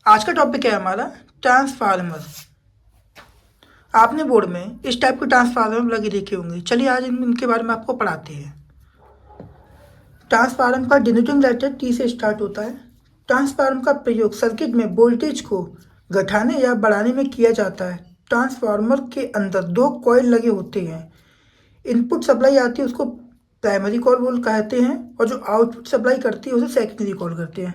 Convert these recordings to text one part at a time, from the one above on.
आज का टॉपिक है हमारा ट्रांसफार्मर। आपने बोर्ड में इस टाइप के ट्रांसफार्मर लगे देखे होंगे। चलिए आज इनके बारे में आपको पढ़ाते हैं। ट्रांसफार्मर का डिनोटिंग लेटर टी से स्टार्ट होता है। ट्रांसफार्मर का प्रयोग सर्किट में वोल्टेज को घटाने या बढ़ाने में किया जाता है। ट्रांसफार्मर के अंदर दो कॉइल लगे होते हैं। इनपुट सप्लाई आती है उसको प्राइमरी कॉइल कहते हैं और जो आउटपुट सप्लाई करती है उसे सेकेंडरी कॉइल करते हैं।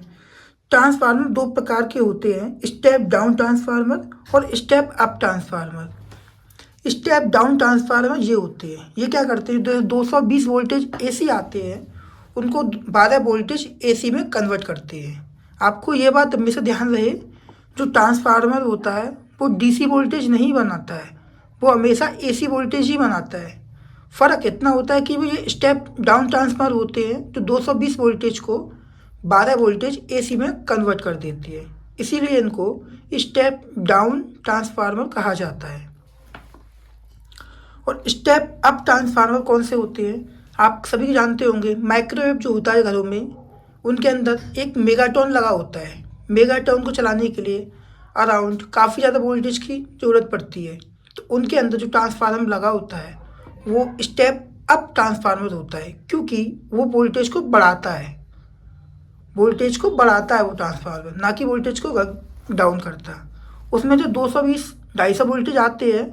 ट्रांसफार्मर दो प्रकार के होते हैं, स्टेप डाउन ट्रांसफार्मर और step up transformer. Step down transformer ये होते हैं, ये क्या करते हैं, 220 वोल्टेज एसी आते हैं उनको 12 वोल्टेज एसी में कन्वर्ट करते हैं। आपको ये बात हमेशा ध्यान रहे, जो ट्रांसफार्मर होता है वो डीसी वोल्टेज नहीं बनाता है, वो हमेशा एसी वोल्टेज ही बनाता है। फ़र्क इतना होता है कि वो ये स्टेप डाउन ट्रांसफार्मर होते हैं जो 220 वोल्टेज को 12 वोल्टेज एसी में कन्वर्ट कर देती है, इसीलिए इनको स्टेप डाउन ट्रांसफार्मर कहा जाता है। और स्टेप अप ट्रांसफार्मर कौन से होते हैं, आप सभी जानते होंगे। माइक्रोवेव जो होता है घरों में, उनके अंदर एक मेगाटोन लगा होता है। मेगाटोन को चलाने के लिए अराउंड काफ़ी ज़्यादा वोल्टेज की ज़रूरत पड़ती है, तो उनके अंदर जो ट्रांसफार्मर लगा होता है वो स्टेप अप ट्रांसफार्मर होता है, क्योंकि वो वोल्टेज को बढ़ाता है। वोल्टेज को बढ़ाता है वो ट्रांसफार्मर, ना कि वोल्टेज को डाउन करता। उसमें जो 220 250 वोल्टेज आते हैं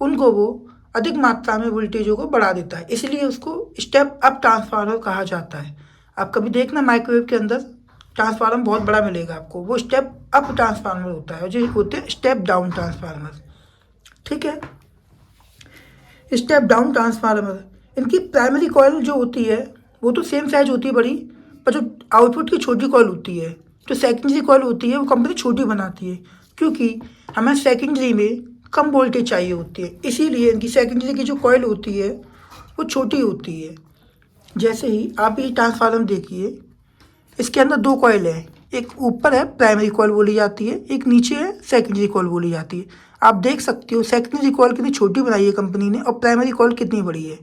उनको वो अधिक मात्रा में वोल्टेजों को बढ़ा देता है, इसलिए उसको स्टेप अप ट्रांसफार्मर कहा जाता है। आप कभी देखना माइक्रोवेव के अंदर ट्रांसफार्मर बहुत बड़ा मिलेगा आपको, वो स्टेप अप ट्रांसफार्मर होता है, जो होते हैं स्टेप डाउन ट्रांसफार्मर। ठीक है, स्टेप डाउन ट्रांसफार्मर, इनकी प्राइमरी कॉइल जो होती है वो तो सेम साइज होती है बड़ी, पर जो आउटपुट की छोटी कॉइल होती है, जो सेकेंडरी कॉइल होती है वो कंपनी छोटी बनाती है, क्योंकि हमें सेकेंडरी में कम वोल्टेज चाहिए होती है, इसीलिए इनकी सेकेंडरी की जो कॉइल होती है वो छोटी होती है। जैसे ही आप ये ट्रांसफार्मर देखिए, इसके अंदर दो कॉइल हैं, एक ऊपर है प्राइमरी कॉइल बोली जाती है, एक नीचे है सेकेंडरी कॉइल बोली जाती है। आप देख सकते हो सेकेंडरी कॉइल कितनी छोटी बनाई है कंपनी ने और प्राइमरी कॉइल कितनी बड़ी है,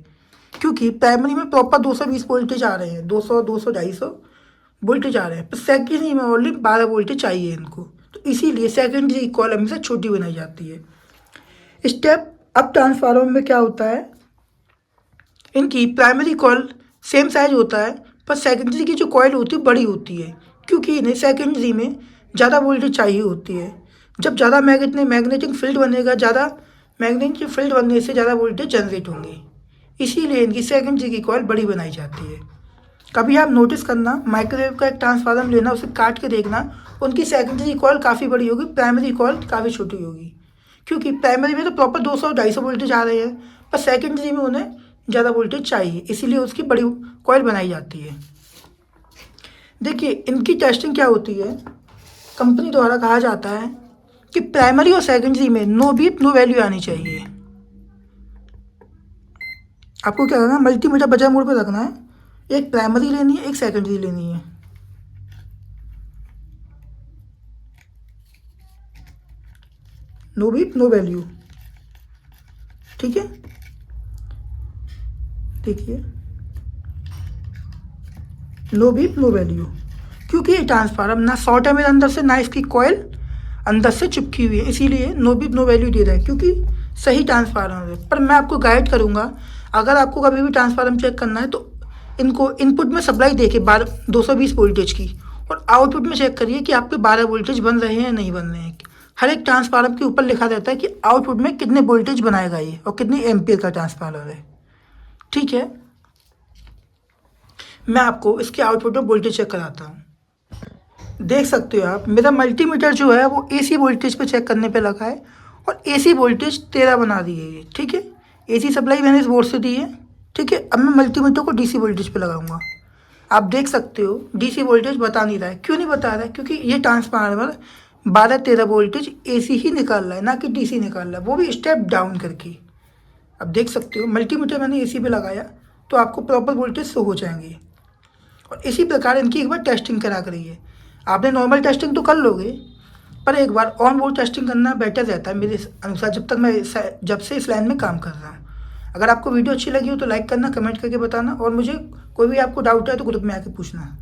क्योंकि प्राइमरी में प्रॉपर 220 वोल्टेज आ रहे हैं, 200 200 250 वोल्टेज आ रहे हैं, पर सेकेंडरी में ओनली 12 वोल्टेज चाहिए इनको, तो इसीलिए सेकेंडरी कॉइल हमेशा छोटी बनाई जाती है। स्टेप अप ट्रांसफार्मर में क्या होता है, इनकी प्राइमरी कॉइल सेम साइज होता है, पर सेकेंडरी की जो कॉइल होती है बड़ी होती है, क्योंकि इन्हें सेकेंडरी में ज़्यादा वोल्टेज चाहिए होती है। जब ज़्यादा मैग्नेटिक फील्ड बनेगा, ज़्यादा मैग्नेटिक फील्ड बनने से ज़्यादा वोल्टेज जनरेट होंगे, इसीलिए इनकी सेकेंडरी की कॉइल बड़ी बनाई जाती है। कभी आप नोटिस करना, माइक्रोवेव का एक ट्रांसफार्मर लेना, उसे काट के देखना, उनकी सेकेंडरी कॉइल काफ़ी बड़ी होगी, प्राइमरी कॉइल काफ़ी छोटी होगी, क्योंकि प्राइमरी में तो प्रॉपर 200 250 वोल्टेज आ रहे हैं, पर सेकेंडरी में उन्हें ज़्यादा वोल्टेज चाहिए, इसीलिए उसकी बड़ी कॉइल बनाई जाती है। देखिए इनकी टेस्टिंग क्या होती है, कंपनी द्वारा कहा जाता है कि प्राइमरी और सेकेंडरी में नो बीप नो वैल्यू आनी चाहिए। आपको क्या करना है, मल्टीमीटर बजाय मोड पर रखना है, एक प्राइमरी लेनी है, एक सेकेंडरी लेनी है। नो बीप नो वैल्यू, ठीक है। देखिए नो बीप नो वैल्यू, क्योंकि ये ट्रांसफार्मर ना शॉर्ट है मेरे अंदर से, ना इसकी कॉइल अंदर से चिपकी हुई है, इसीलिए नो बीप नो वैल्यू दे रहा है, क्योंकि सही ट्रांसफार्मर है। पर मैं आपको गाइड करूंगा, अगर आपको कभी भी ट्रांसफार्मर चेक करना है तो इनको इनपुट में सप्लाई देखिए 220 वोल्टेज की, और आउटपुट में चेक करिए कि आपके 12 वोल्टेज बन रहे हैं या नहीं बन रहे हैं। हर एक ट्रांसफार्मर के ऊपर लिखा रहता है कि आउटपुट में कितने वोल्टेज बनाएगा ये और कितनी एम्पियर का ट्रांसफार्मर है। ठीक है, मैं आपको इसके आउटपुट में वोल्टेज चेक कराता हूँ। देख सकते हो आप, मेरा मल्टीमीटर जो है वो एसी वोल्टेज पे चेक करने पे लगा है, और एसी वोल्टेज 13 बना दी है ये। ठीक है, एसी सप्लाई मैंने इस बोर्ड से दी है। ठीक है, अब मैं मल्टीमीटर को डीसी वोल्टेज पे लगाऊंगा। आप देख सकते हो डीसी वोल्टेज बता नहीं रहा है। क्यों नहीं बता रहा है, क्योंकि ये ट्रांसफार्मर 12-13 वोल्टेज एसी ही निकाल रहा है, ना कि डीसी निकाल रहा है, वो भी स्टेप डाउन करके। अब देख सकते हो मल्टीमीटर मैंने एसी पे लगाया तो आपको प्रॉपर वोल्टेज शो हो जाएंगे, और इसी प्रकार इनकी एक बार टेस्टिंग करा करिए। आपने नॉर्मल टेस्टिंग तो कर लोगे, पर एक बार ऑन बोर्ड टेस्टिंग करना बेटर रहता है मेरे अनुसार, जब से इस लाइन में काम कर रहा हूँ। अगर आपको वीडियो अच्छी लगी हो तो लाइक करना, कमेंट करके बताना, और मुझे कोई भी आपको डाउट है तो ग्रुप में आके पूछना।